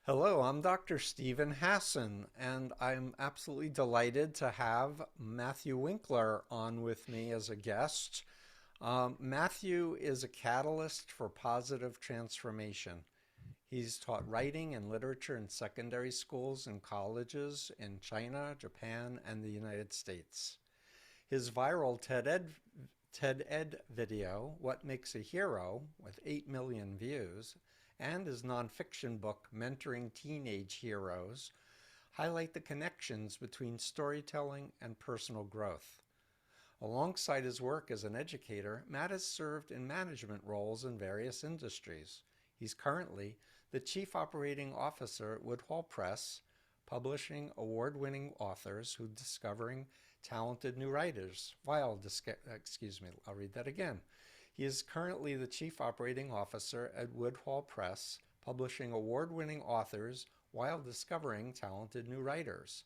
Hello, I'm Dr. Stephen Hassan, and I'm absolutely delighted to have Matthew Winkler on with me as a guest. Matthew is a catalyst for positive transformation. He's taught writing and literature in secondary schools and colleges in China, Japan, and the United States. His viral TED Ed video, What Makes a Hero, with 8 million views, and his nonfiction book, Mentoring Teenage Heroes, highlight the connections between storytelling and personal growth. Alongside his work as an educator, Matt has served in management roles in various industries. He's currently the Chief Operating Officer at Woodhall Press, publishing award-winning authors who discovering talented new writers I'll read that again. He is currently the Chief Operating Officer at Woodhall Press, publishing award-winning authors while discovering talented new writers.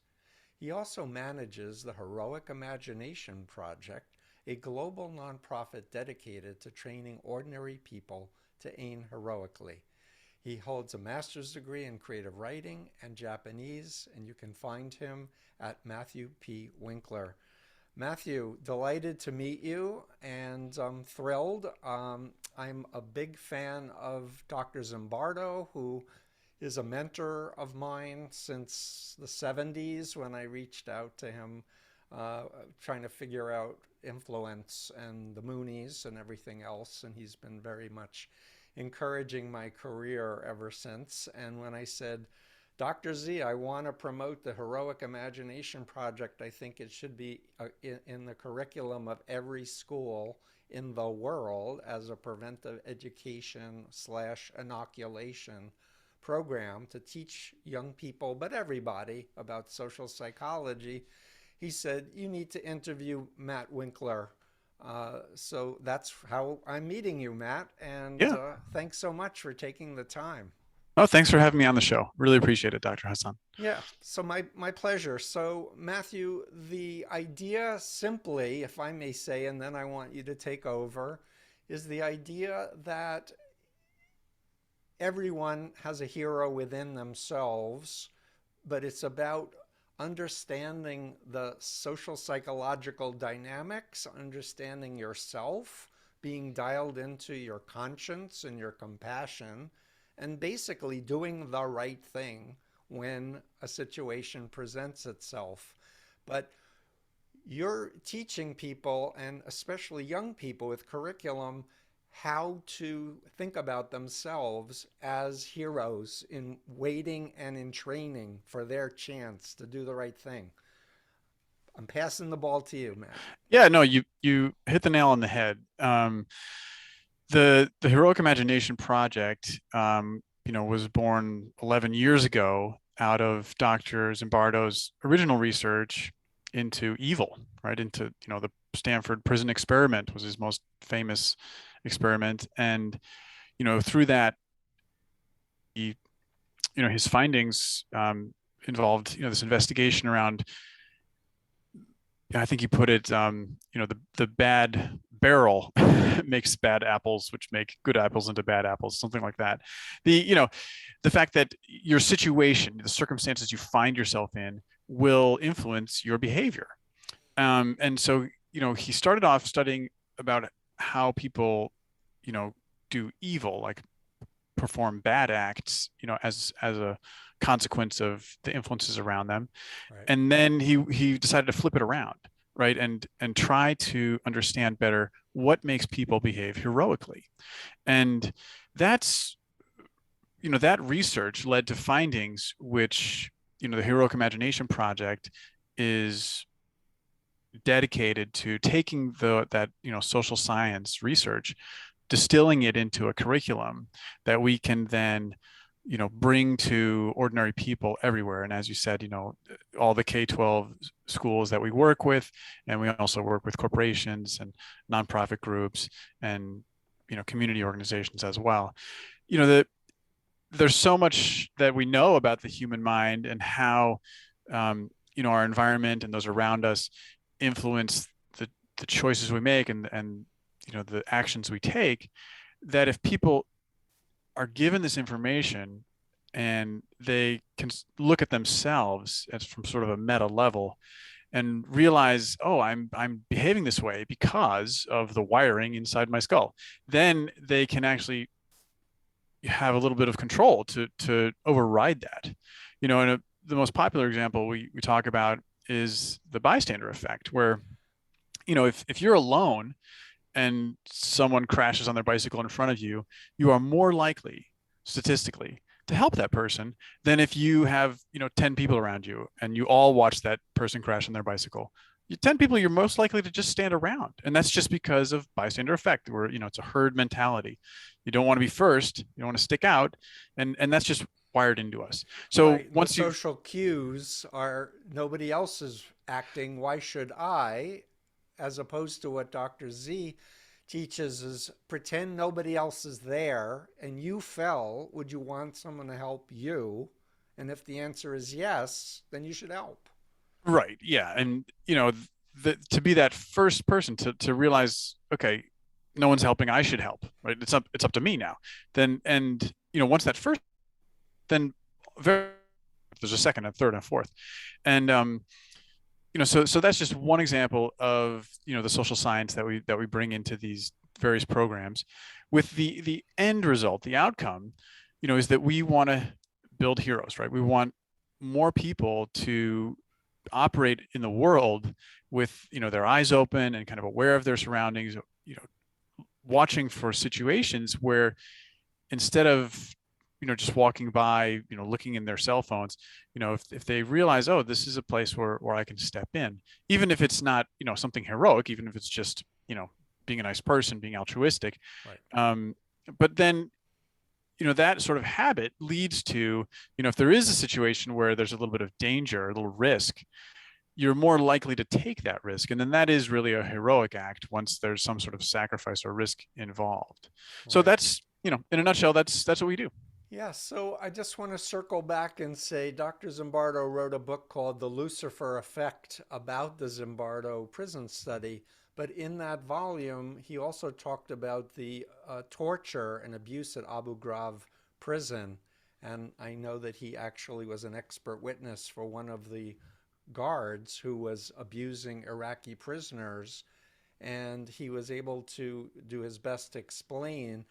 He also manages the Heroic Imagination Project, a global nonprofit dedicated to training ordinary people to aim heroically. He holds a master's degree in creative writing and Japanese, and you can find him at Matthew P. Winkler. Matthew, delighted to meet you, and I'm thrilled. I'm a big fan of Dr. Zimbardo, who is a mentor of mine since the 70s when I reached out to him trying to figure out influence and the Moonies and everything else. And he's been very much encouraging my career ever since. And when I said, Dr. Z, I want to promote the Heroic Imagination Project, I think it should be in the curriculum of every school in the world as a preventive education / inoculation program to teach young people, but everybody, about social psychology. He said, you need to interview Matt Winkler. So that's how I'm meeting you, Matt. And Yeah. thanks so much for taking the time. Oh, thanks for having me on the show. Really appreciate it, Dr. Hassan. Yeah, so my pleasure. So, Matthew, the idea simply, if I may say, and then I want you to take over, is the idea that everyone has a hero within themselves, but it's about understanding the social psychological dynamics, understanding yourself, being dialed into your conscience and your compassion, and basically doing the right thing when a situation presents itself. But you're teaching people, and especially young people with curriculum, how to think about themselves as heroes in waiting and in training for their chance to do the right thing. I'm passing the ball to you, Matt. Yeah, no, you hit the nail on the head. The Heroic Imagination Project, was born 11 years ago out of Dr. Zimbardo's original research into evil, right? Into, the Stanford Prison Experiment was his most famous experiment, and through that, he, his findings involved, this investigation around, I think he put it, the bad barrel makes bad apples, which make good apples into bad apples, something like that. The fact that your situation, the circumstances you find yourself in, will influence your behavior. And so, he started off studying about how people, you know, do evil, like perform bad acts, as a consequence of the influences around them. Right. And then he decided to flip it around, right? And try to understand better what makes people behave heroically. And that's, that research led to findings which, the Heroic Imagination Project is dedicated to taking that social science research, distilling it into a curriculum that we can then bring to ordinary people everywhere. And as you said, all the K-12 schools that we work with, and we also work with corporations and nonprofit groups and community organizations as well. That there's so much that we know about the human mind and how our environment and those around us influence the choices we make and the actions we take, that if people are given this information and they can look at themselves as from sort of a meta level and realize, oh, I'm behaving this way because of the wiring inside my skull. Then they can actually have a little bit of control to override that. And the most popular example we talk about is the bystander effect, where if you're alone and someone crashes on their bicycle in front of you, you are more likely, statistically, to help that person than if you have 10 people around you and you all watch that person crash on their bicycle. 10 people, you're most likely to just stand around, and that's just because of bystander effect, where it's a herd mentality. You don't want to be first, you don't want to stick out, and that's just wired into us. So Right. The once you social cues are nobody else is acting. Why should I? As opposed to what Dr. Z teaches is pretend nobody else is there and you fell. Would you want someone to help you? And if the answer is yes, then you should help. Right. Yeah. And to be that first person to realize, okay, no one's helping, I should help. Right. It's up to me now. Then and once that first, then very, there's a second, a third, and a fourth. And so that's just one example of the social science that we bring into these various programs, with the end result, the outcome, is that we want to build heroes, right? We want more people to operate in the world with their eyes open and kind of aware of their surroundings, watching for situations where, instead of just walking by, looking in their cell phones, if they realize, oh, this is a place where I can step in, even if it's not something heroic, even if it's just being a nice person, being altruistic. Right. um, but then that sort of habit leads to, if there is a situation where there's a little bit of danger, a little risk, you're more likely to take that risk. And then that is really a heroic act once there's some sort of sacrifice or risk involved. So Right. that's, in a nutshell, that's what we do. Yeah, so I just want to circle back and say Dr. Zimbardo wrote a book called The Lucifer Effect about the Zimbardo prison study. But in that volume, he also talked about the torture and abuse at Abu Ghraib prison. And I know that he actually was an expert witness for one of the guards who was abusing Iraqi prisoners, and he was able to do his best to explain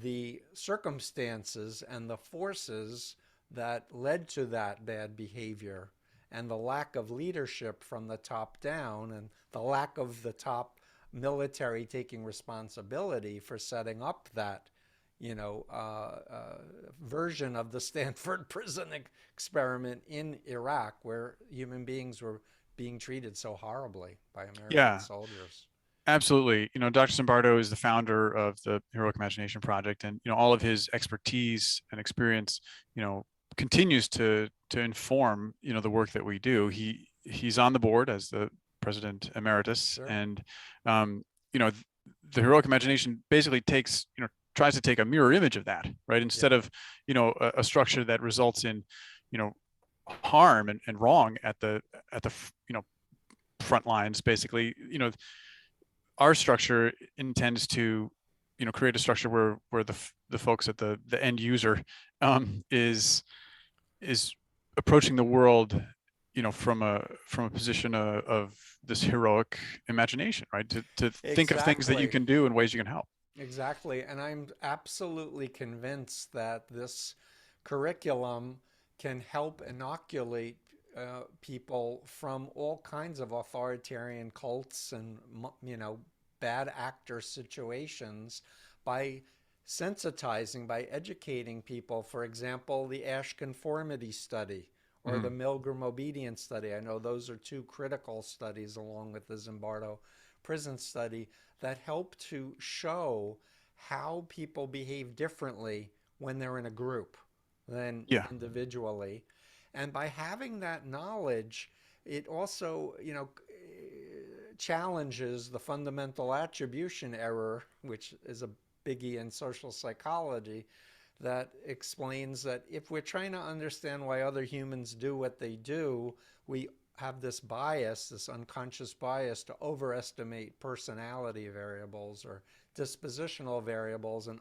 the circumstances and the forces that led to that bad behavior and the lack of leadership from the top down and the lack of the top military taking responsibility for setting up that version of the Stanford Prison Experiment in Iraq, where human beings were being treated so horribly by American Yeah, soldiers. absolutely. Dr. Zimbardo is the founder of the Heroic Imagination Project, and all of his expertise and experience, continues to inform the work that we do. He's on the board as the president emeritus, Sure. and um, you know, the Heroic Imagination basically tries to take a mirror image of that, right? Yeah. Instead of a structure that results in you know harm and wrong at the front lines, basically. Our structure intends to create a structure where the folks at the end user is approaching the world from a position of this heroic imagination, right? To think of things that you Exactly. can do and ways you can help. Exactly. And I'm absolutely convinced that this curriculum can help inoculate people from all kinds of authoritarian cults and, bad actor situations by sensitizing, by educating people. For example, the Ash Conformity Study or the Mhm. Milgram Obedience Study. I know those are two critical studies along with the Zimbardo prison study that help to show how people behave differently when they're in a group than Yeah. individually. And by having that knowledge, it also, challenges the fundamental attribution error, which is a biggie in social psychology, that explains that if we're trying to understand why other humans do what they do, we have this bias, this unconscious bias to overestimate personality variables or dispositional variables and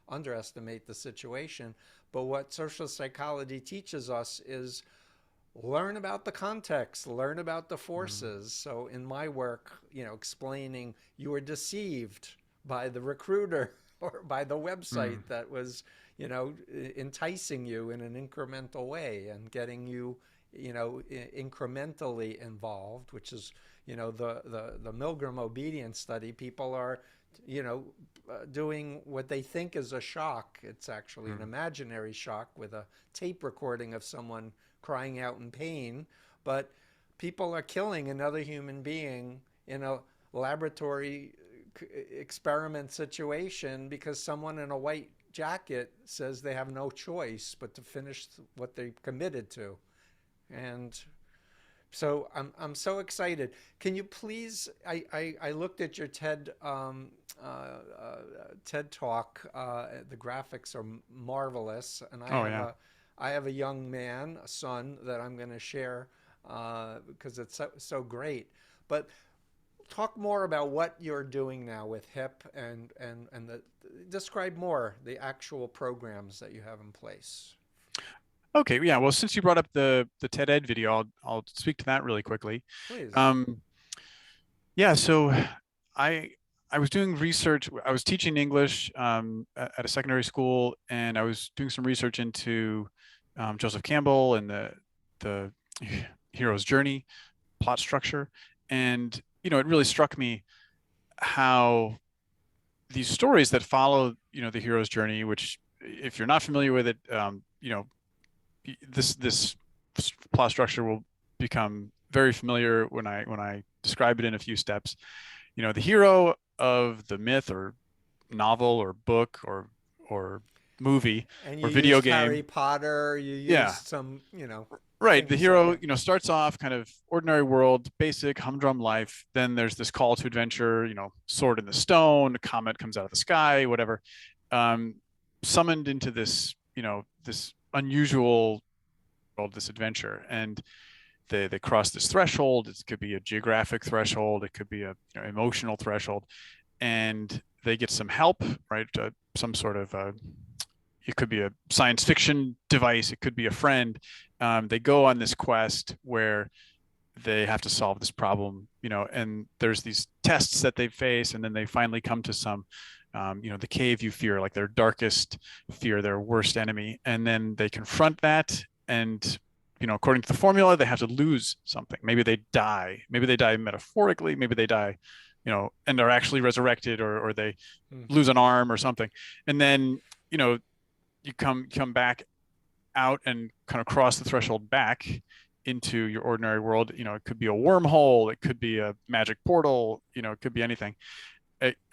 underestimate the situation. But what social psychology teaches us is learn about the context, learn about the Mm. forces. So in my work, explaining you were deceived by the recruiter or by the website Mm. that was, enticing you in an incremental way and getting you, incrementally involved, which is, the Milgram obedience study. People are, doing what they think is a shock. It's actually an Mm. imaginary shock with a tape recording of someone crying out in pain, but people are killing another human being in a laboratory experiment situation because someone in a white jacket says they have no choice but to finish what they committed to. And so I'm so excited. Can you please? I looked at your TED talk. The graphics are marvelous, and Oh yeah. I have a young man, a son that I'm going to share because it's so great. But talk more about what you're doing now with HIP and describe more the actual programs that you have in place. Okay, yeah. Well, since you brought up the TED Ed video, I'll speak to that really quickly. Please. Um, yeah, so I I was doing research. I was teaching English at a secondary school, and I was doing some research into Joseph Campbell and the hero's journey plot structure, and it really struck me how these stories that follow the hero's journey, which if you're not familiar with it, this plot structure will become very familiar when I describe it in a few steps. The hero of the myth or novel or book or movie And you or video used Harry game. Potter, you Yeah, used some, right. The things that, hero, yeah. starts off kind of ordinary world, basic humdrum life. Then there's this call to adventure, sword in the stone, a comet comes out of the sky, whatever. Um, Summoned into this unusual world, this adventure. And they cross this threshold. It could be a geographic threshold. It could be a emotional threshold, and they get some help, right? Some sort of it could be a science fiction device. It could be a friend. They go on this quest where they have to solve this problem, and there's these tests that they face, and then they finally come to some, the cave you fear, like their darkest fear, their worst enemy, and then they confront that, and according to the formula, they have to lose something. Maybe they die. Maybe they die metaphorically. Maybe they die, and are actually resurrected, or they lose Hmm. an arm or something, and then you know you come back out and kind of cross the threshold back into your ordinary world. It could be a wormhole, it could be a magic portal, it could be anything.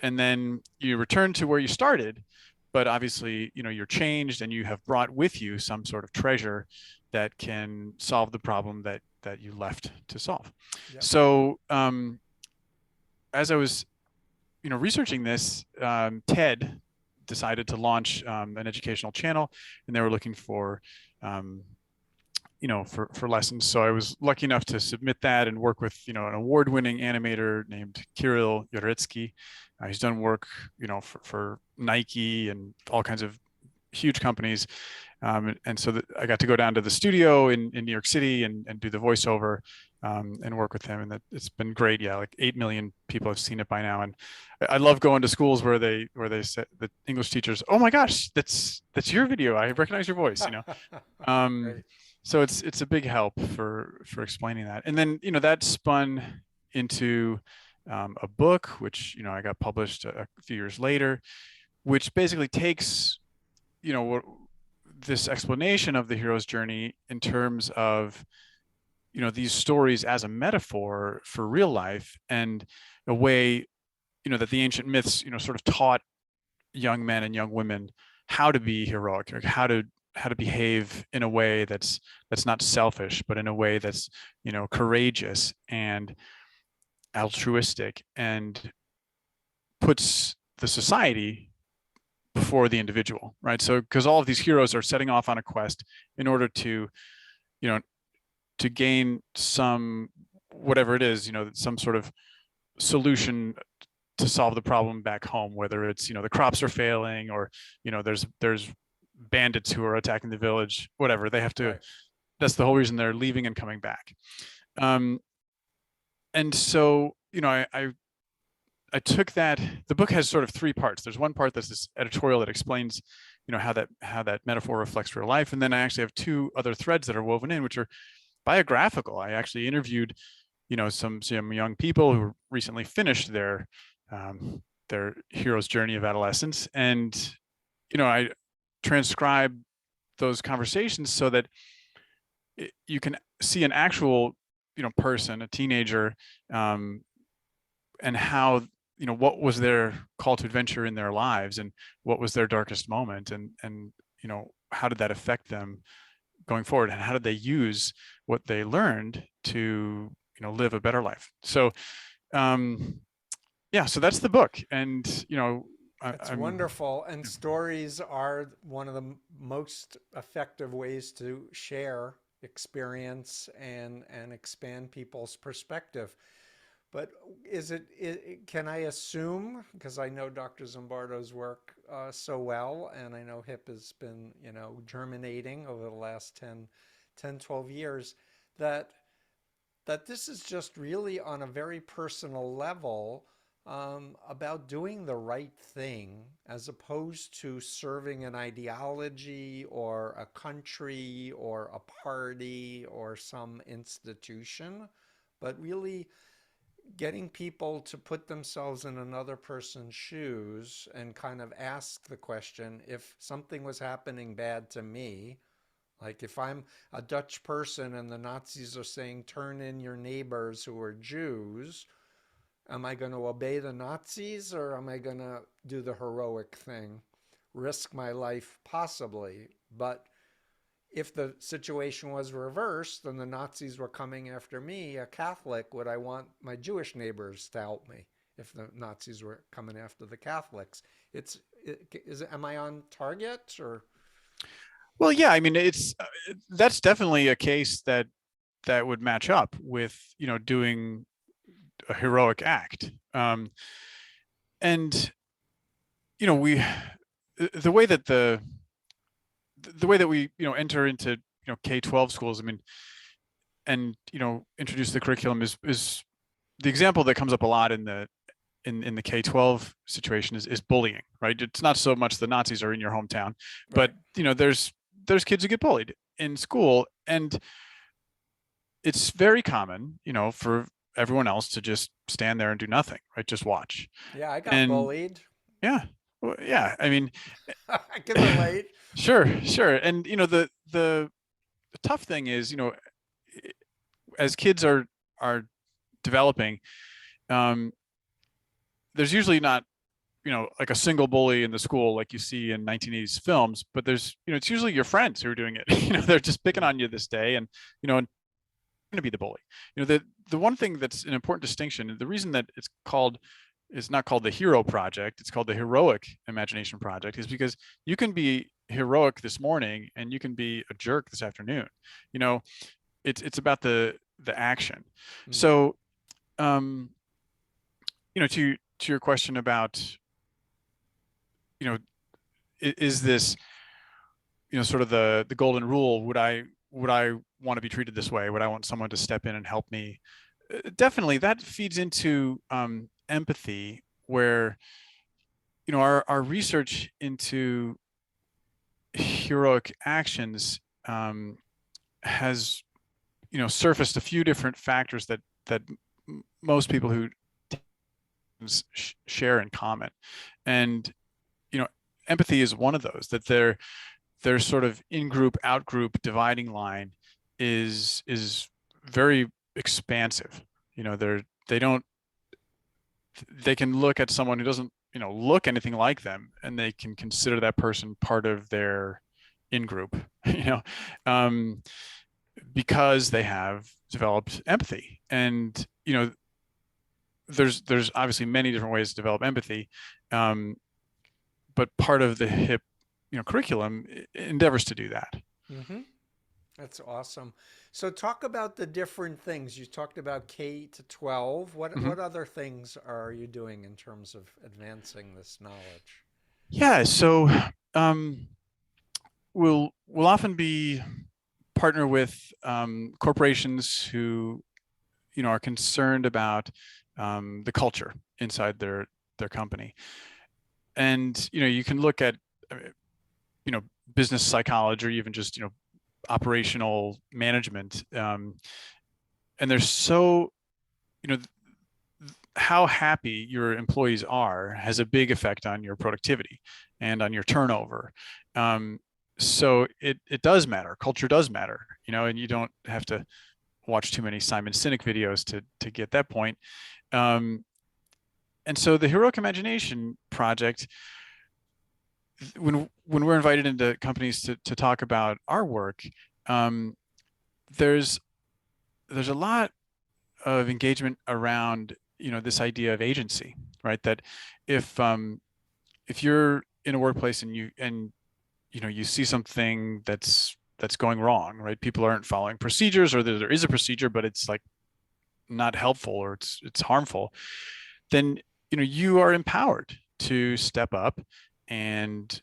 And then you return to where you started, but obviously, you're changed and you have brought with you some sort of treasure that can solve the problem that you left to solve. Yep. So, as I was, researching this, TED decided to launch an educational channel, and they were looking for um, for lessons. So I was lucky enough to submit that and work with, an award-winning animator named Kirill Yoritsky. He's done work, for Nike and all kinds of huge companies. And so I got to go down to the studio in New York City and do the voiceover and work with him. And it's been great. Yeah, like 8 million people have seen it by now. And I love going to schools where they say the English teachers, "Oh my gosh, that's your video. I recognize your voice." Um, Great. so it's a big help for explaining that. And then that spun into a book, which I got published a few years later, which basically takes what this explanation of the hero's journey in terms of these stories as a metaphor for real life, and a way that the ancient myths sort of taught young men and young women how to be heroic, or how to behave in a way that's not selfish, but in a way that's courageous and altruistic, and puts the society before the individual, right? So because all of these heroes are setting off on a quest in order to you know to gain some, whatever it is, some sort of solution to solve the problem back home, whether it's, the crops are failing, or, there's bandits who are attacking the village, whatever. They have to, Right. that's the whole reason they're leaving and coming back. And so, I took that. The book has sort of three parts. There's one part that's this editorial that explains, how that metaphor reflects real life. And then I actually have two other threads that are woven in, which are biographical. I actually interviewed, some young people who recently finished their hero's journey of adolescence. And, I transcribe those conversations so that you can see an actual, person, a teenager, and how, what was their call to adventure in their lives, and what was their darkest moment, and how did that affect them going forward, and how did they use what they learned to, live a better life. So so that's the book. And It's wonderful. And stories are one of the most effective ways to share experience and expand people's perspective. But can I assume, because I know Dr. Zimbardo's work so well, and I know Hipha has been, germinating over the last 12 years, that this is just really on a very personal level, about doing the right thing as opposed to serving an ideology or a country or a party or some institution, but really getting people to put themselves in another person's shoes and kind of ask the question, if something was happening bad to me, like if I'm a Dutch person and the Nazis are saying, turn in your neighbors who are Jews, am I going to obey the Nazis, or am I going to do the heroic thing, risk my life possibly? But if the situation was reversed and the Nazis were coming after me, a Catholic, would I want my Jewish neighbors to help me if the Nazis were coming after the Catholics? Am I on target, or? Well, yeah, I mean, that's definitely a case that would match up with, doing a heroic act. And, we, the way that we, enter into, K-12 schools, I mean, and, introduce the curriculum is the example that comes up a lot in the K-12 situation is bullying, right? It's not so much the Nazis are in your hometown, but, Right. There's kids who get bullied in school, and it's very common, for everyone else to just stand there and do nothing, right? Just watch. Yeah, I got And bullied. yeah, well, yeah, I mean, I can relate. sure. And, the tough thing is, as kids are developing, um, there's usually not, like a single bully in the school like you see in 1980s films, but there's, it's usually your friends who are doing it. They're just picking on you this day, and, and going to be the bully. The one thing that's an important distinction, the reason that it's not called the Hero Project, it's called the Heroic Imagination Project, is because you can be heroic this morning and you can be a jerk this afternoon. It's about the action. Mm. So, to your question about, is this, sort of the golden rule? Would I want to be treated this way? Would I want someone to step in and help me? Definitely, that feeds into empathy, where, our research into heroic actions has, surfaced a few different factors that most people who share in common. And, empathy is one of those, that their sort of in-group, out-group dividing line is very expansive. They can look at someone who doesn't, look anything like them, and they can consider that person part of their in-group, because they have developed empathy. And, there's obviously many different ways to develop empathy, but part of the HIP, curriculum endeavors to do that. Mm-hmm. That's awesome. So talk about the different things. You talked about K to 12. What other things are you doing in terms of advancing this knowledge? Yeah, so um, we'll often be partner with corporations who are concerned about the culture inside their company, and you can look at uh, you know business psychology or even just operational management, and there's so you know how happy your employees are has a big effect on your productivity and on your turnover. Um, so it does matter. Culture does matter, and you don't have to watch too many Simon Sinek videos to get that point. Um, and so the Heroic Imagination Project, when we're invited into companies to talk about our work, um, there's there's a lot of engagement around this idea of agency, right? That if if you're in a workplace and you see something that's going wrong, right? People aren't following procedures, or there is a procedure but it's like not helpful, or it's harmful, then you are empowered to step up and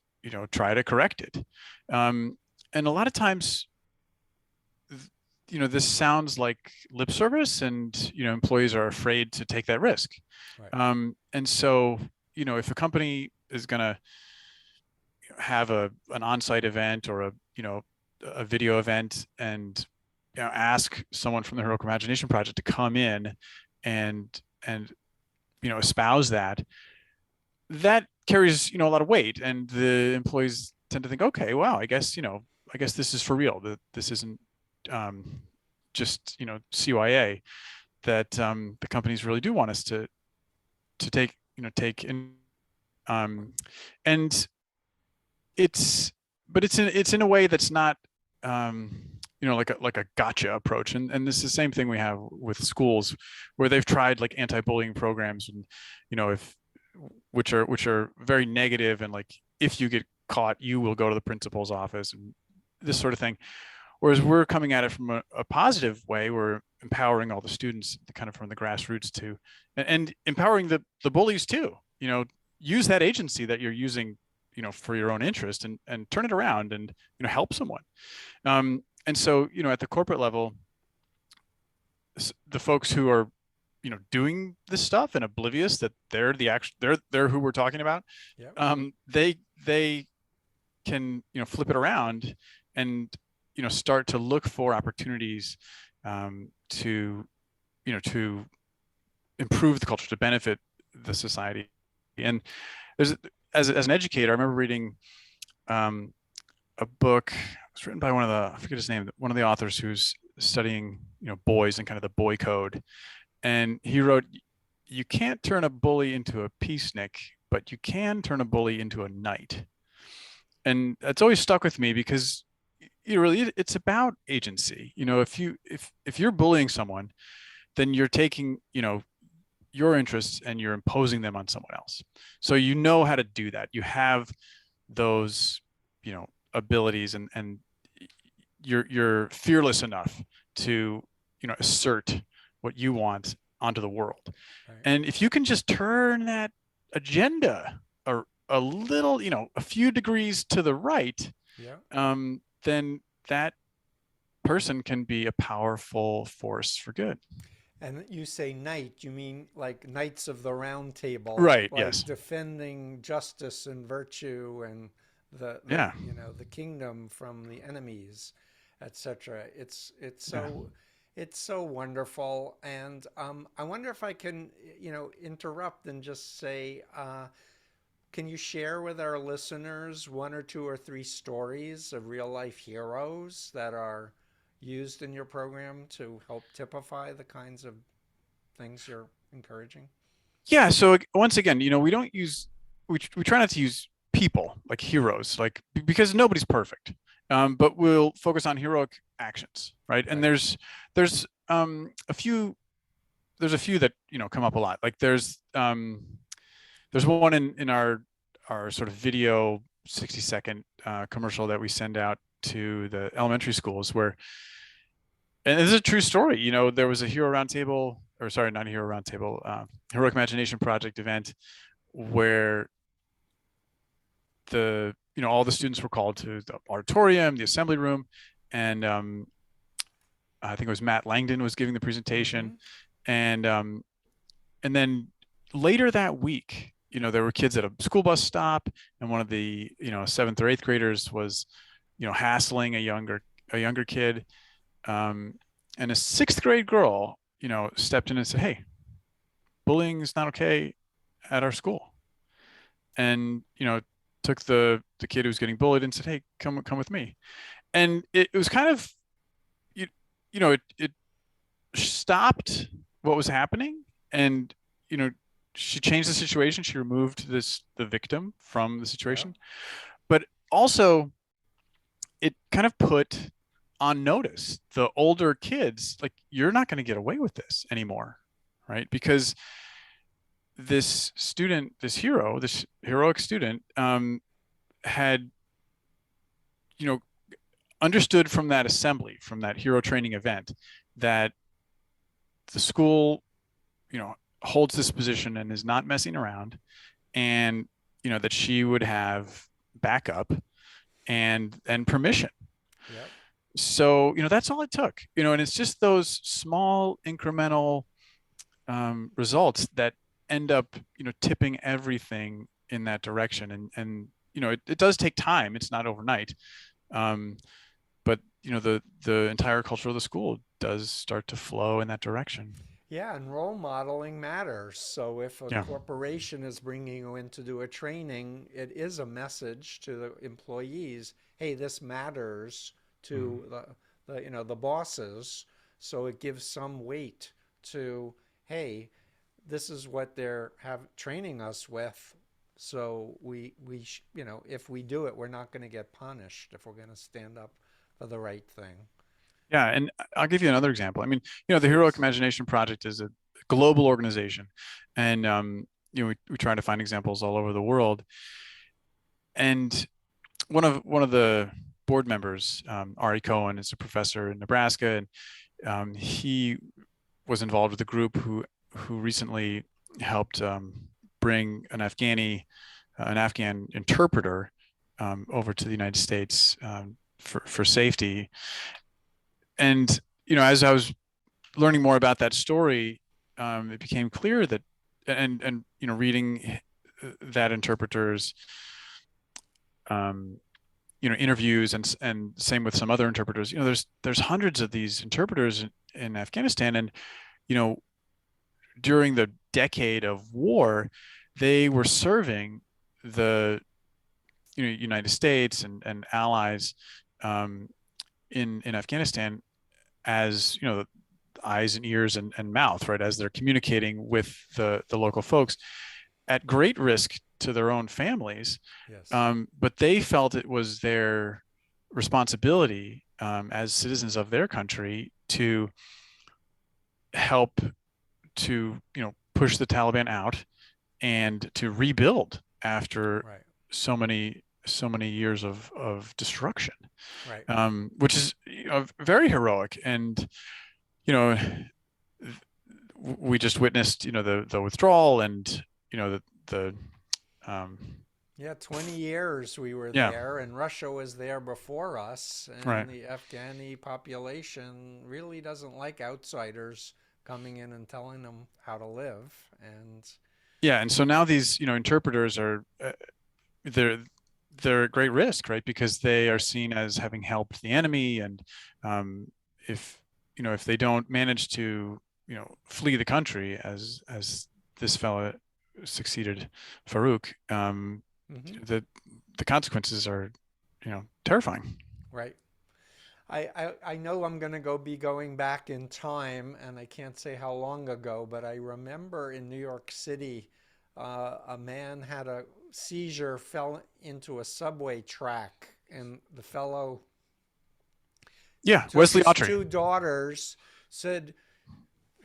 try to correct it. Um, and a lot of times, this sounds like lip service, and employees are afraid to take that risk. Right. And so if a company is going to have an on-site event or a video event, and ask someone from the Heroic Imagination Project to come in and espouse that carries a lot of weight, and the employees tend to think, okay, wow, I guess this is for real, that this isn't um, just CYA, that the companies really do want us to take in, um, and it's but it's in a way that's not um, like a gotcha approach, and this is the same thing we have with schools, where they've tried like anti-bullying programs, and if which are very negative, and like if you get caught you will go to the principal's office and this sort of thing. Whereas we're coming at it from a positive way. We're empowering all the students kind of from the grassroots to, and empowering the bullies too. Use that agency that you're using, for your own interest, and turn it around and, help someone. And so, at the corporate level, the folks who are, doing this stuff and oblivious that they're the action, they're who we're talking about. Yep. They can, flip it around and, start to look for opportunities to, to improve the culture, to benefit the society. And there's, as an educator, I remember reading a book. It was written by I forget his name, one of the authors who's studying, boys and kind of the boy code. And he wrote, you can't turn a bully into a peacenik, but you can turn a bully into a knight. And that's always stuck with me, because it's about agency. If you're bullying someone, then you're taking, your interests and you're imposing them on someone else. So you know how to do that. You have those, abilities, and you're fearless enough to, assert what you want onto the world. Right. And if you can just turn that agenda a little, a few degrees to the right, Yeah. then that person can be a powerful force for good. And you say knight, you mean like knights of the round table, Right. like Yes. defending justice and virtue and the Yeah. the kingdom from the enemies, etc. It's Yeah. so it's so wonderful, and I wonder if I can interrupt and just say, can you share with our listeners one or two or three stories of real life heroes that are used in your program to help typify the kinds of things you're encouraging? Yeah. So once again, we don't use, we try not to use people like heroes, like because nobody's perfect. But we'll focus on heroic actions, right? And Right. there's a few that come up a lot. Like there's one in our sort of video 60-second commercial that we send out to the elementary schools where, and this is a true story. There was a Hero Roundtable, or sorry, not a Hero Roundtable, Heroic Imagination Project event where all the students were called to the auditorium, the assembly room, and I think it was Matt Langdon was giving the presentation, Mm-hmm. and then later that week, there were kids at a school bus stop, and one of the seventh or eighth graders was hassling a younger kid, and a sixth grade girl stepped in and said, "Hey, bullying is not okay at our school," and took the kid who was getting bullied and said, "Hey, come with me." And it was kind of you, it stopped what was happening, and she changed the situation. She removed the victim from the Yeah. situation, but also it kind of put on notice the older kids, like, you're not going to get away with this anymore, right? Because this student, this heroic student, had you know understood from that assembly, from that hero training event, that the school holds this position and is not messing around, and that she would have backup and permission. Yep. So that's all it took, and it's just those small incremental results that end up tipping everything in that direction. And it does take time. It's not overnight. um, but the entire culture of the school does start to flow in that direction. Yeah, and role modeling matters. So if a Yeah. corporation is bringing you in to do a training, it is a message to the employees, hey, this matters Mhm. to the bosses. So it gives some weight to, hey, this is what they're have training us with. So if we do it, we're not going to get punished if we're going to stand up for the right thing. Yeah, and I'll give you another example. I mean, the Heroic Please. Imagination Project is a global organization, and we try to find examples all over the world. And one of the board members, Ari Cohen, is a professor in Nebraska, and he was involved with a group who recently helped bring an Afghan interpreter over to the United States for safety. And as I was learning more about that story, it became clear that, and reading that interpreter's um, interviews, and same with some other interpreters. There's hundreds of these interpreters in Afghanistan, and you know during the decade of war, they were serving the United States and allies um, in Afghanistan as the eyes and ears and mouth, right, as they're communicating with the local folks at great risk to their own families. Yes. But they felt it was their responsibility as citizens of their country to help to push the Taliban out and to rebuild after Right. so many years of destruction, Right. which is very heroic. And you know we just witnessed the withdrawal, and the um, Yeah, 20 years we were yeah, there, and Russia was there before us, right. and the Afghani population really doesn't like outsiders coming in and telling them how to live. And Yeah, and so now these interpreters are they're they're at great risk, right? Because they are seen as having helped the enemy, and um, if they don't manage to flee the country, as this fella succeeded, Farouk, hmm the consequences are terrifying. right. I know I'm going to be going back in time, and I can't say how long ago, but I remember in New York City, a man had a seizure, fell into a subway track, and the fellow Yeah, took Wesley his Andre. two daughters, said,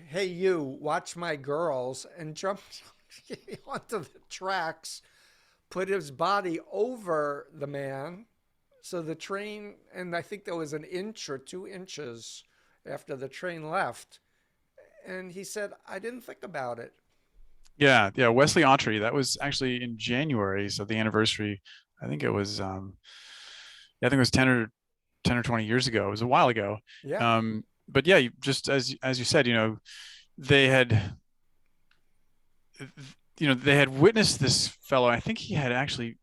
"Hey, you, watch my girls," and jumped onto the tracks, put his body over the man. So the train, and I think there was an inch or 2 inches after the train left. And he said, I didn't think about it. Yeah, yeah. Wesley Andre. That was actually in January, so the anniversary. I think it was. Yeah, I think it was 10 or 20 years ago. It was a while ago. Yeah. But yeah, just as you said, they had they had witnessed this fellow. I think he had actually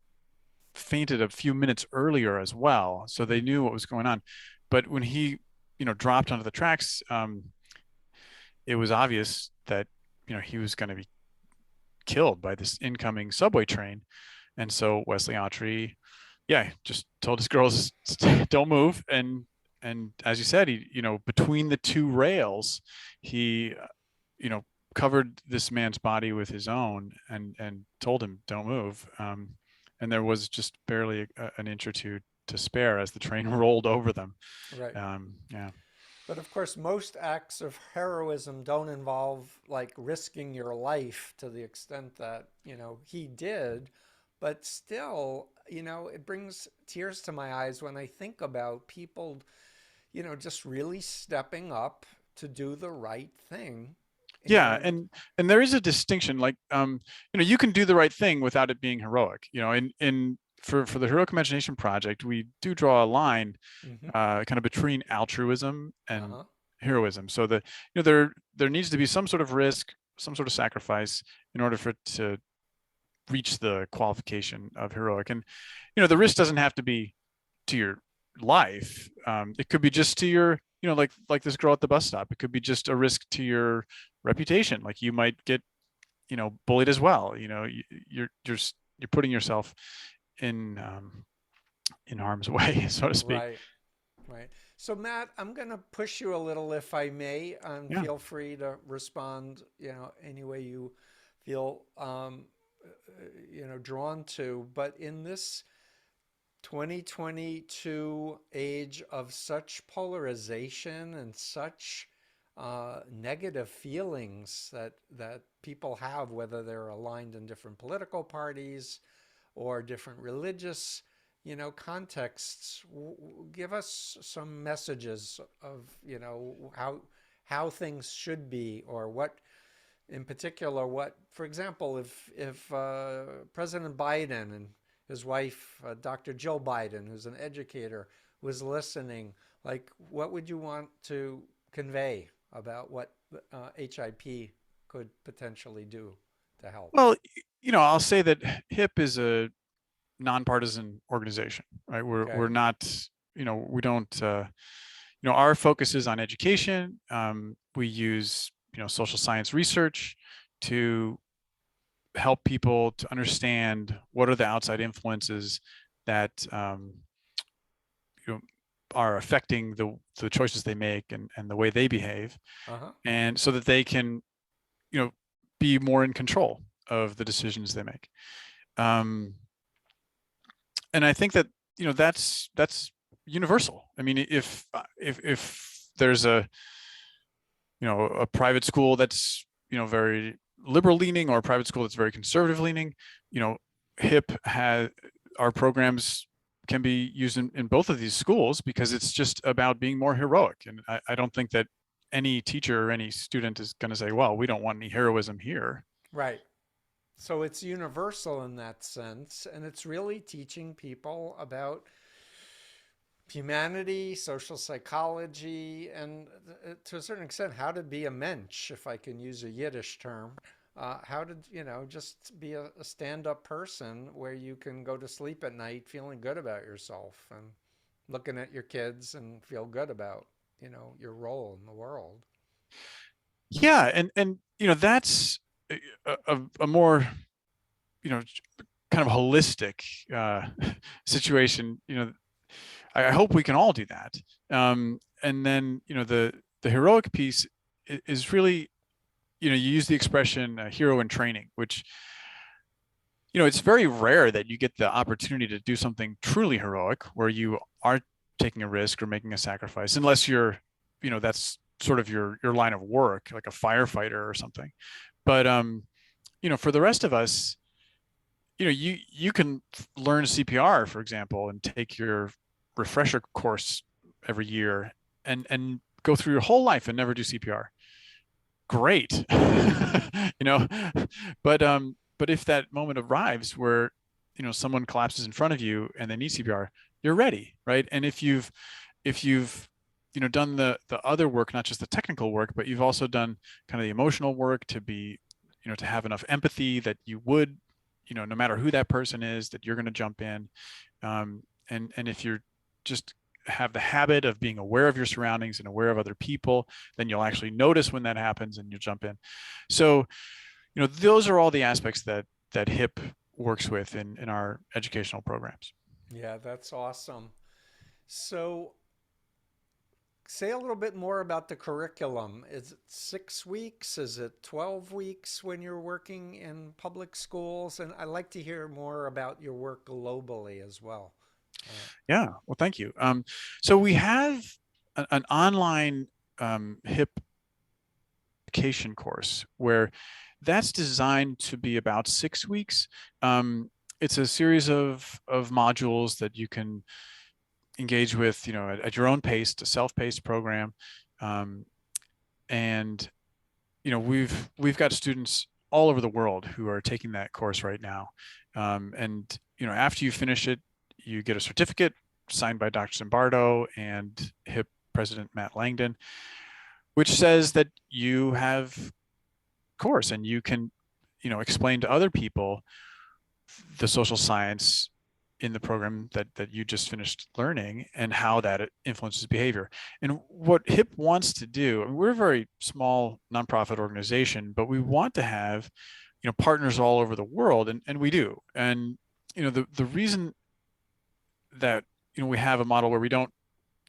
fainted a few minutes earlier as well, so they knew what was going on. But when he dropped onto the tracks, it was obvious that he was going to be killed by this incoming subway train. And so Wesley Andre, yeah, just told his girls, don't move. And as you said, he, between the two rails, he, you know, covered this man's body with his own and told him, don't move. And there was just barely an inch or two to spare as the train rolled over them. Right. Yeah. But of course, most acts of heroism don't involve like risking your life to the extent that, he did. But still, it brings tears to my eyes when I think about people, just really stepping up to do the right thing. Yeah, And and there is a distinction. Like, you can do the right thing without it being heroic. In for the Heroic Imagination Project, we do draw a line, mhm, kind of between altruism and uh-huh, heroism. So that there needs to be some sort of risk, some sort of sacrifice in order for it to reach the qualification of heroic. And the risk doesn't have to be to your life. It could be just to your, like this girl at the bus stop. It could be just a risk to your reputation. Like you might get, bullied as well. You're putting yourself in harm's way, so to speak. right, right. So Matt, I'm going to push you a little if I may, and Yeah. feel free to respond, any way you feel, drawn to. But in this 2022 age of such polarization and such negative feelings that people have, whether they're aligned in different political parties or different religious, contexts. Give us some messages of, how things should be, or what, in particular, what, for example, if President Biden and his wife, Dr. Jill Biden, who's an educator, was listening, like, what would you want to convey about what HIP could potentially do to help? Well, I'll say that HIP is a nonpartisan organization, right? We're Okay. not, we don't, our focus is on education. We use, social science research to help people to understand what are the outside influences that, you know, are affecting the choices they make and the way they behave, Uh-huh. and so that they can, you know, be more in control of the decisions they make. Um, and I think that that's universal. I mean, if there's a private school that's very liberal leaning, or a private school that's very conservative leaning, HIP has our programs can be used in both of these schools, because it's just about being more heroic. And I don't think that any teacher or any student is going to say, well, we don't want any heroism here. Right. So it's universal in that sense, and it's really teaching people about humanity, social psychology, and to a certain extent, how to be a mensch, if I can use a Yiddish term. How to, just be a stand-up person where you can go to sleep at night feeling good about yourself and looking at your kids and feel good about, your role in the world. Yeah, and that's a more, kind of holistic situation. I hope we can all do that. And then, the heroic piece is really, you use the expression hero in training, which, it's very rare that you get the opportunity to do something truly heroic where you are taking a risk or making a sacrifice, unless you're, that's sort of your line of work, like a firefighter or something. But, for the rest of us, you can learn CPR, for example, and take your refresher course every year and go through your whole life and never do CPR. Great. you know, but if that moment arrives where, someone collapses in front of you and they need CPR, you're ready, right? And if you've done the other work, not just the technical work, but you've also done kind of the emotional work to be, to have enough empathy that you would, no matter who that person is, that you're going to jump in. And if you're just have the habit of being aware of your surroundings and aware of other people, then you'll actually notice when that happens and you'll jump in. So, those are all the aspects that HIP works with in our educational programs. Yeah, that's awesome. So, say a little bit more about the curriculum. Is it 6 weeks? Is it 12 weeks when you're working in public schools? And I'd like to hear more about your work globally as well. Uh, Yeah, well, thank you. So we have an online HIP education course where that's designed to be about 6 weeks. It's a series of modules that you can engage with, at your own pace, a self-paced program. Um, and we've got students all over the world who are taking that course right now. And after you finish it, you get a certificate signed by Dr. Zimbardo and HIP President Matt Langdon, which says that you have course and you can, explain to other people the social science in the program that you just finished learning and how that influences behavior. And what HIP wants to do, I mean, we're a very small nonprofit organization, but we want to have, partners all over the world, and we do. And the reason that we have a model where we don't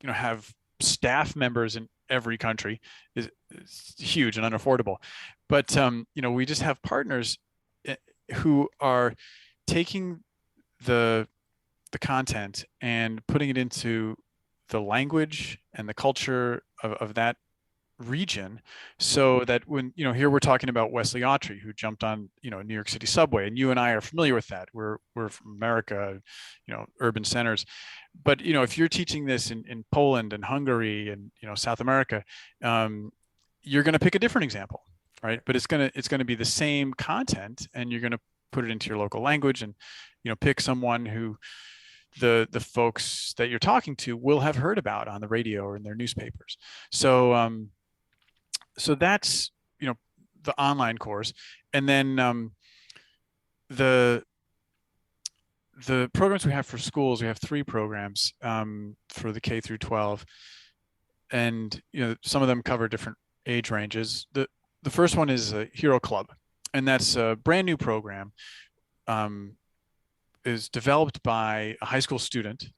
have staff members in every country is huge and unaffordable, but we just have partners who are taking the content and putting it into the language and the culture of that region, so that when here we're talking about Wesley Andre, who jumped on New York City subway, and you and I are familiar with that. We're from America, urban centers. But if you're teaching this in Poland and Hungary and South America, you're going to pick a different example, right? But it's going to be the same content, and you're going to put it into your local language, and pick someone who the folks that you're talking to will have heard about on the radio or in their newspapers. So that's the online course. And then the the programs we have for schools, we have three programs for the K through 12, and some of them cover different age ranges. The first one is a Hero Club, and that's a brand new program. Is developed by a high school student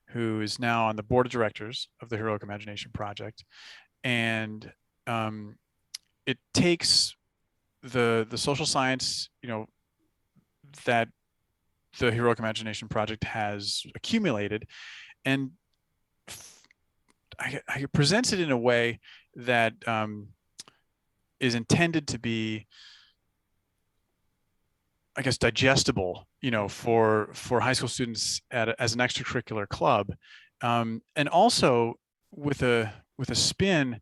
who is now on the board of directors of the Heroic Imagination Project, and it takes the social science that the Heroic Imagination Project has accumulated, and I presents it in a way that is intended to be, I guess, digestible, for high school students as an extracurricular club, and also with a spin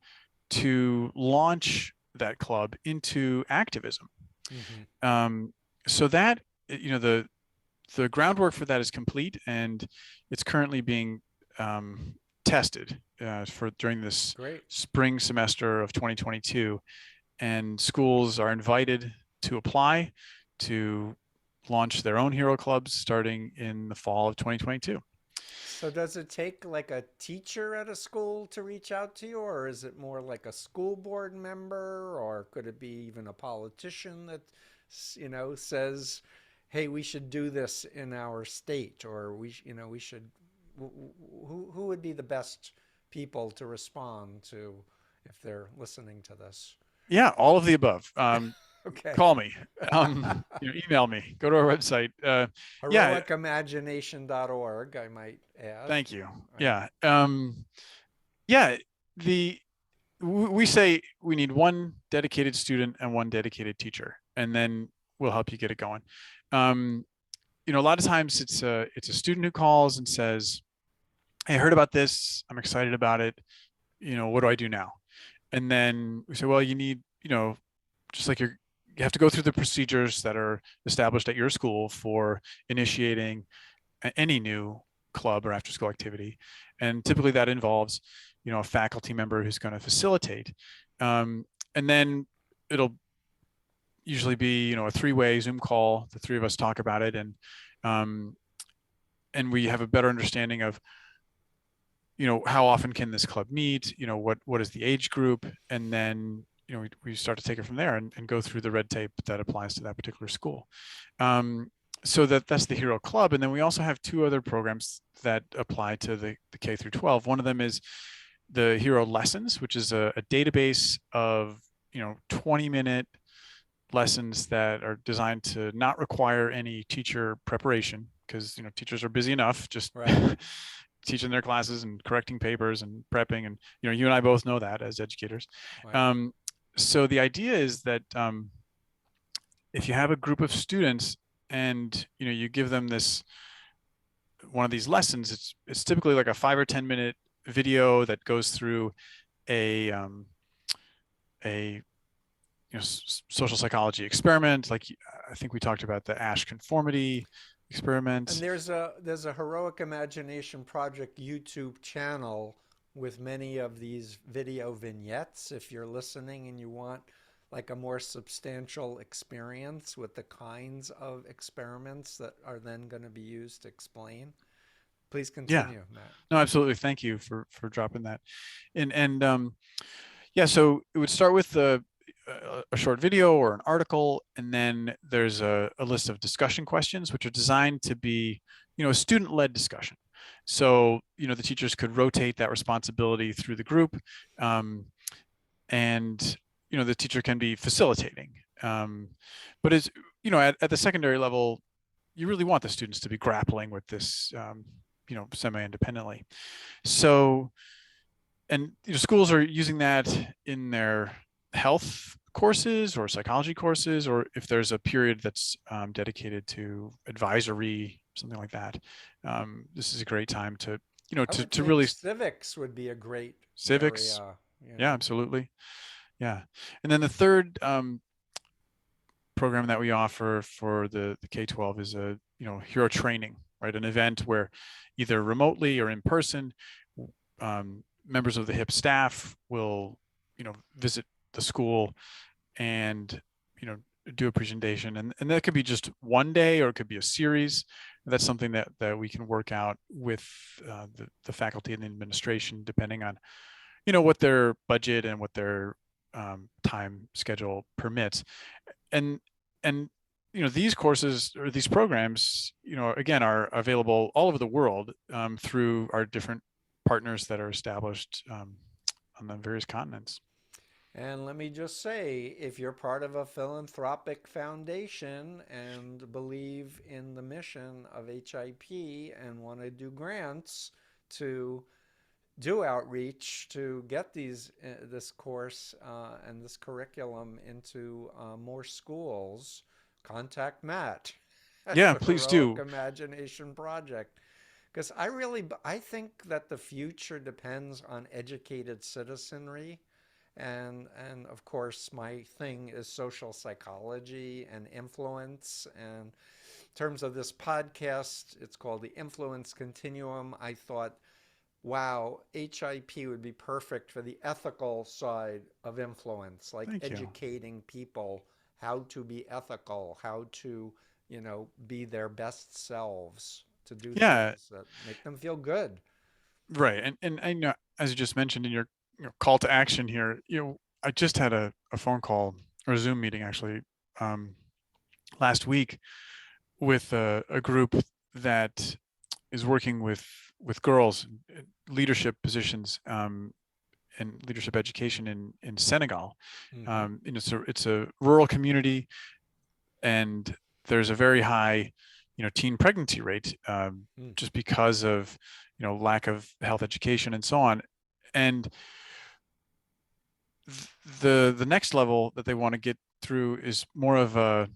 to launch that club into activism. mhm. So that the groundwork for that is complete, and it's currently being tested for during this Great. spring semester of 2022, and schools are invited to apply to launch their own hero clubs starting in the fall of 2022. So does it take like a teacher at a school to reach out to you, or is it more like a school board member, or could it be even a politician that, says, "Hey, we should do this in our state," or we should. Who would be the best people to respond to if they're listening to this? Yeah, all of the above. Okay. Call me, email me, go to our website. Yeah, Heroicimagination.org, I might add. thank you. Right. Yeah, yeah. The we say we need one dedicated student and one dedicated teacher, and then we'll help you get it going. Um, a lot of times it's a student who calls and says, "Hey, I heard about this. I'm excited about it. What do I do now?" And then we say, "Well, you need, just like you have to go through the procedures that are established at your school for initiating any new club or after school activity. And typically that involves, a faculty member who's going to facilitate. And then it'll usually be, a three-way Zoom call. The three of us talk about it, um, and we have a better understanding of, how often can this club meet? What is the age group? And then, we start to take it from there and go through the red tape that applies to that particular school. So that's the Hero Club. And then we also have two other programs that apply to the K through 12. One of them is the Hero Lessons, which is a database of 20-minute lessons that are designed to not require any teacher preparation, because teachers are busy enough just Right. teaching their classes and correcting papers and prepping, and you and I both know that as educators. Right. So the idea is that if you have a group of students and you give them one of these lessons, it's typically like a 5 or 10 minute video that goes through a social psychology experiment. Like I think we talked about the Ash Conformity And Experiment. there's a Heroic Imagination Project YouTube channel with many of these video vignettes. If you're listening and you want like a more substantial experience with the kinds of experiments that are then going to be used to explain, please Yeah, continue, Matt. no, absolutely. Thank you for dropping that. And yeah, so it would start with a short video or an article, and then there's a list of discussion questions, which are designed to be, a student-led discussion. So, the teachers could rotate that responsibility through the group, and, the teacher can be facilitating. But at the secondary level, you really want the students to be grappling with this, semi-independently. So, and schools are using that in their health courses or psychology courses, or if there's a period that's dedicated to advisory, something like that. This is a great time to, I would to think really civics would be a great civics. area, Yeah, absolutely. Yeah. And then the third program that we offer for the K-12 is a, hero training, right? An event where either remotely or in person, members of the HIP staff will, visit the school and, do a presentation. And that could be just one day, or it could be a series. That's something that we can work out with the faculty and the administration, depending on, what their budget and what their time schedule permits. And these courses or these programs, again, are available all over the world through our different partners that are established on the various continents. And let me just say, if you're part of a philanthropic foundation and believe in the mission of HIP and want to do grants to do outreach to get this course and this curriculum into more schools, contact Matt at Yeah, the please Heroic do. Imagination Project. Because I think that the future depends on educated citizenry, and of course my thing is social psychology and influence. And in terms of this podcast, it's called the Influence Continuum. I thought, wow, HIP would be perfect for the ethical side of influence, like Thank you. educating people how to be ethical, how to, be their best selves, to do Yeah, things that make them feel good. right. And as you just mentioned in your call to action here, I just had a phone call or a Zoom meeting actually um, last week with a group that is working with girls in leadership positions and leadership education in Senegal. Mm-hmm. It's a rural community, and there's a very high, teen pregnancy rate, Mm. just because of, lack of health education and so on. And the next level that they want to get through is more of a,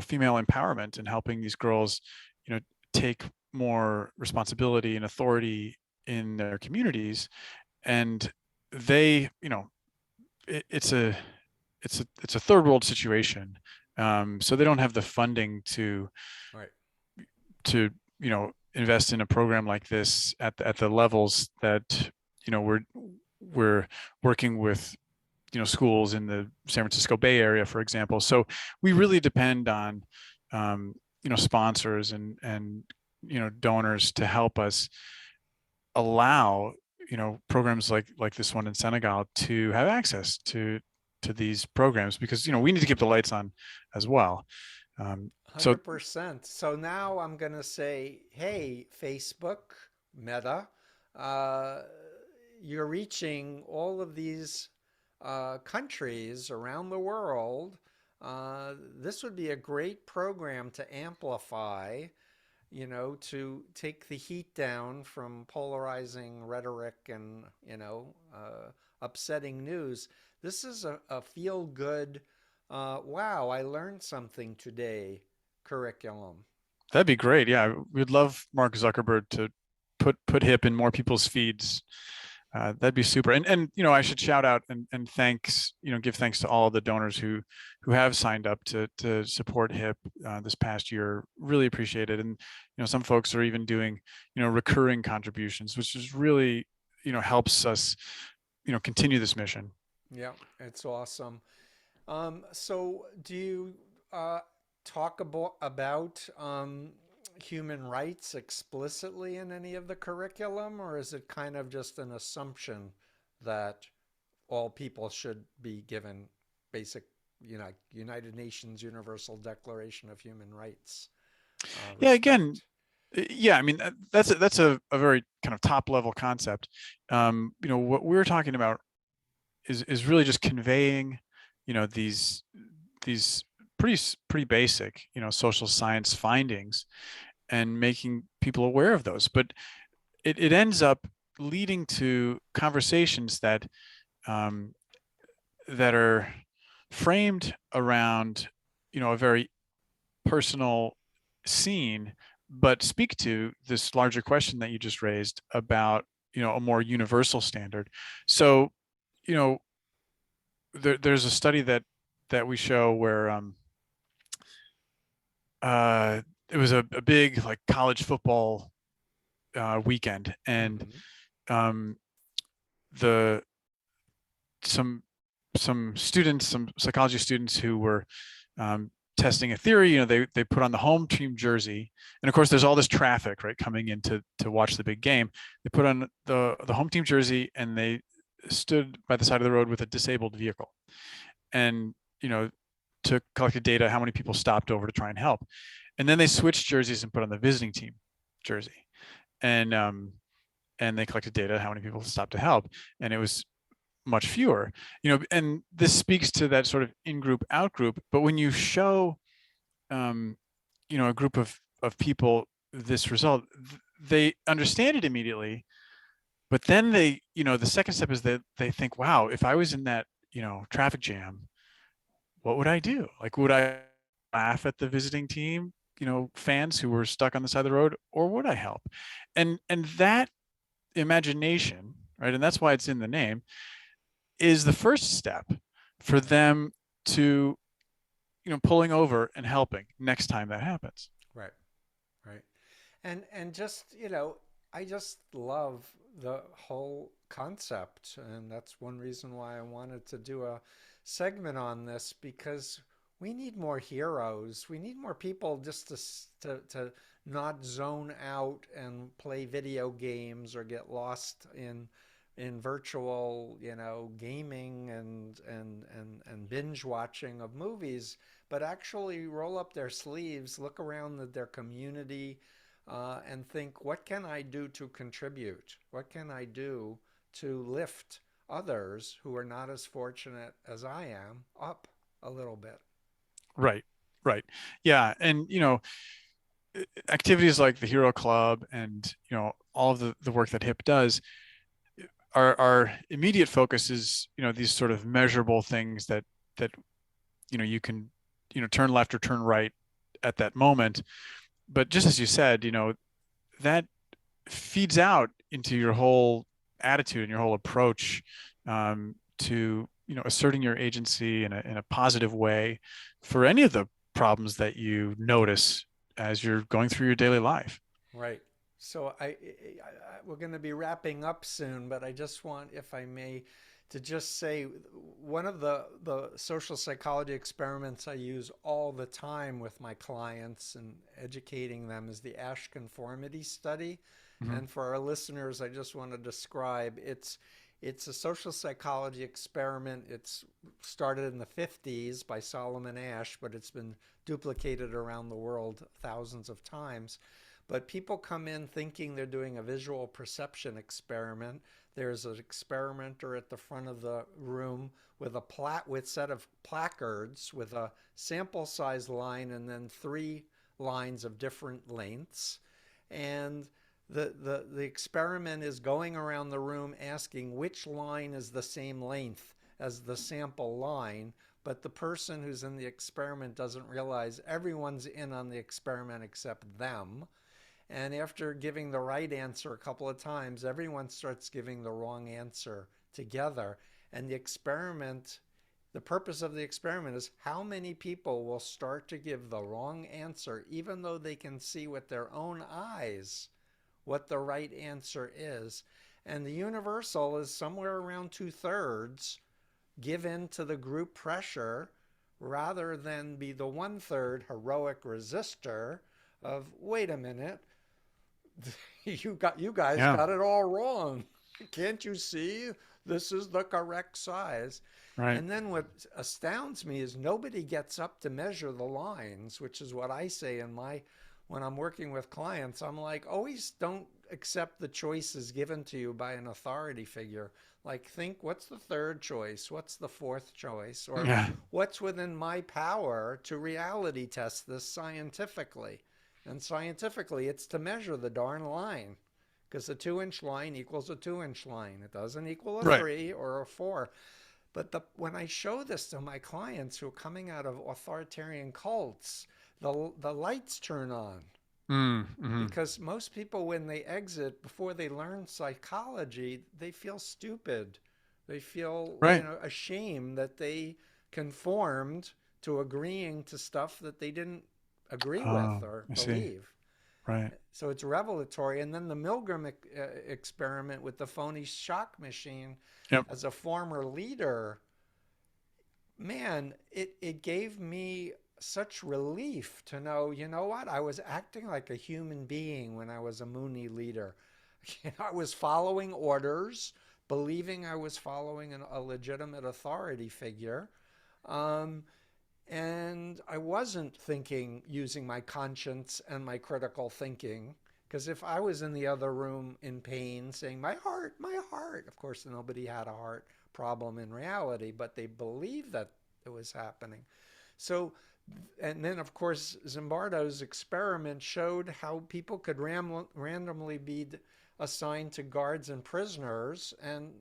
female empowerment and helping these girls, take more responsibility and authority in their communities. And they, it's a third world situation. So they don't have the funding Right. to invest in a program like this at the levels that we're working with schools in the San Francisco Bay Area, for example. So we really depend on sponsors and donors to help us allow programs like this one in Senegal to have access to these programs, because we need to keep the lights on as well. So 100%. So now I'm going to say, hey, Facebook, Meta, uh, you're reaching all of these countries around the world. This would be a great program to amplify, to take the heat down from polarizing rhetoric and, upsetting news. This is a feel good, wow, I learned something today curriculum. that'd be great. Yeah, we'd love Mark Zuckerberg to put Hip in more people's feeds. That'd be super. And I should shout out and thanks, give thanks to all the donors who have signed up to support Hip this past year. Really appreciate it. And some folks are even doing recurring contributions, which is really helps us continue this mission. Yeah, it's awesome. So do you talk about human rights explicitly in any of the curriculum, or is it kind of just an assumption that all people should be given basic, United Nations Universal Declaration of Human Rights Yeah, again, respect? yeah, I mean that's a very kind of top level concept. What we're talking about is really just conveying these pretty basic social science findings and making people aware of those. But it ends up leading to conversations um, that are framed around a very personal scene, but speak to this larger question that you just raised about a more universal standard. So you know there's a study that we show where it was a big like college football weekend, and Mm-hmm. um, the some students, some psychology students who were um, testing a theory. They put on the home team jersey, and of course, there's all this traffic right coming in to watch the big game. They put on the home team jersey, and they stood by the side of the road with a disabled vehicle, and to collect the data how many people stopped over to try and help, and then they switched jerseys and put on the visiting team jersey, and they collected data how many people stopped to help, and it was much fewer. And this speaks to that sort of in-group out-group. But when you show um, a group of people this result, they understand it immediately, but then the second step is that they think, wow, if I was in that traffic jam, what would I do? Like, would I laugh at the visiting team fans who were stuck on the side of the road, or would I help? And that imagination, right, and that's why it's in the name, is the first step for them to pulling over and helping next time that happens. Right, right. And just, I just love the whole concept, and that's one reason why I wanted to do a segment on this, because we need more heroes. We need more people just to not zone out and play video games or get lost in virtual, gaming and binge watching of movies, but actually roll up their sleeves, look around their community, and think, what can I do to contribute? What can I do to lift others who are not as fortunate as I am up a little bit? Right, right. Yeah, and activities like the Hero Club and all of the work that HIP does, our immediate focus is these sort of measurable things that you can turn left or turn right at that moment. but just as you said, that feeds out into your whole attitude and your whole approach to asserting your agency in a positive way for any of the problems that you notice as you're going through your daily life. Right. So we're going to be wrapping up soon, but I just want, if I may, to just say one of the social psychology experiments I use all the time with my clients and educating them is the Ash Conformity Study. Mm-hmm. And for our listeners, I just want to describe it's a social psychology experiment. It's started in the 50s by Solomon Asch, but it's been duplicated around the world thousands of times. But people come in thinking they're doing a visual perception experiment. There's an experimenter at the front of the room with with set of placards with a sample size line and then three lines of different lengths. And the experiment is going around the room asking which line is the same length as the sample line, but the person who's in the experiment doesn't realize everyone's in on the experiment except them. And after giving the right answer a couple of times, everyone starts giving the wrong answer together. And the purpose of the experiment is how many people will start to give the wrong answer, even though they can see with their own eyes what the right answer is. And the universal is somewhere around 2/3 give in to the group pressure rather than be the 1/3 heroic resistor of, wait a minute, you guys Yeah. got it all wrong. Can't you see this is the correct size? Right. And then what astounds me is nobody gets up to measure the lines, which is what I say when I'm working with clients. I'm like, always don't accept the choices given to you by an authority figure. Like, think, what's the third choice? What's the fourth choice? Or Yeah. what's within my power to reality test this scientifically? And scientifically, it's to measure the darn line, because a 2-inch line equals a 2-inch line. It doesn't equal a Right. 3 or a 4. But when I show this to my clients who are coming out of authoritarian cults, the lights turn on, Mm-hmm. because most people, when they exit, before they learn psychology, they feel stupid. They feel, Right. ashamed that they conformed to agreeing to stuff that they didn't agree with Oh, or I see. believe. Right. So it's revelatory. And then the Milgram experiment with the phony shock machine, Yep. as a former leader, man, it gave me such relief to know, you know what? I was acting like a human being when I was a Mooney leader. I was following orders, believing I was following a legitimate authority figure. Um, and I wasn't thinking using my conscience and my critical thinking. Because if I was in the other room in pain saying, my heart, of course, nobody had a heart problem in reality, but they believed that it was happening. So, and then, of course, Zimbardo's experiment showed how people could randomly be assigned to guards and prisoners, and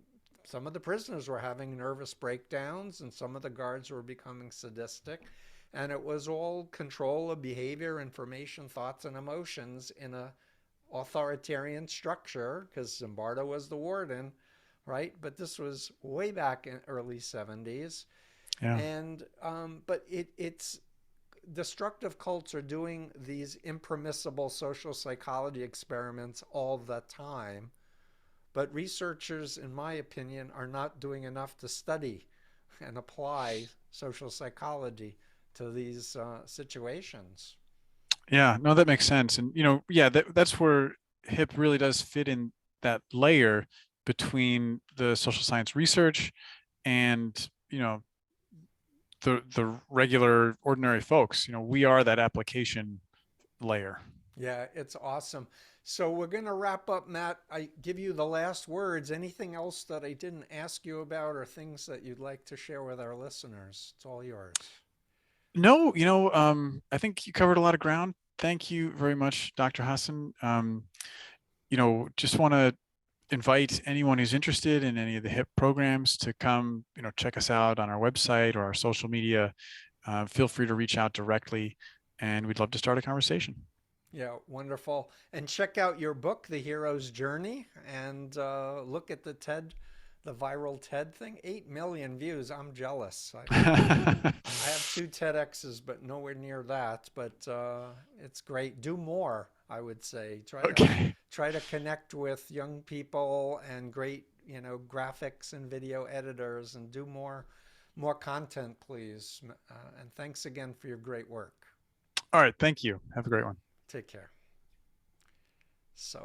some of the prisoners were having nervous breakdowns, and some of the guards were becoming sadistic. And it was all control of behavior, information, thoughts, and emotions in a authoritarian structure, because Zimbardo was the warden, right? But this was way back in early 70s. Yeah. And but it's destructive cults are doing these impermissible social psychology experiments all the time. But researchers, in my opinion, are not doing enough to study and apply social psychology to these situations. Yeah. No, that makes sense. And yeah, that's where HIP really does fit in that layer between the social science research and the regular ordinary folks. We are that application layer. Yeah, it's awesome. So we're going to wrap up, Matt. I give you the last words. Anything else that I didn't ask you about or things that you'd like to share with our listeners? It's all yours. No, I think you covered a lot of ground. Thank you very much, Dr. Hassan. Just want to invite anyone who's interested in any of the HIP programs to come, check us out on our website or our social media. Feel free to reach out directly, and we'd love to start a conversation. Yeah, wonderful. And check out your book, The Hero's Journey, and look at the the viral TED thing. 8 million views. I'm jealous. I have two TEDx's, but nowhere near that. But it's great. Do more, I would say. Okay. Try to connect with young people and great, graphics and video editors, and do more content, please. And thanks again for your great work. All right. Thank you. Have a great one. Take care. So.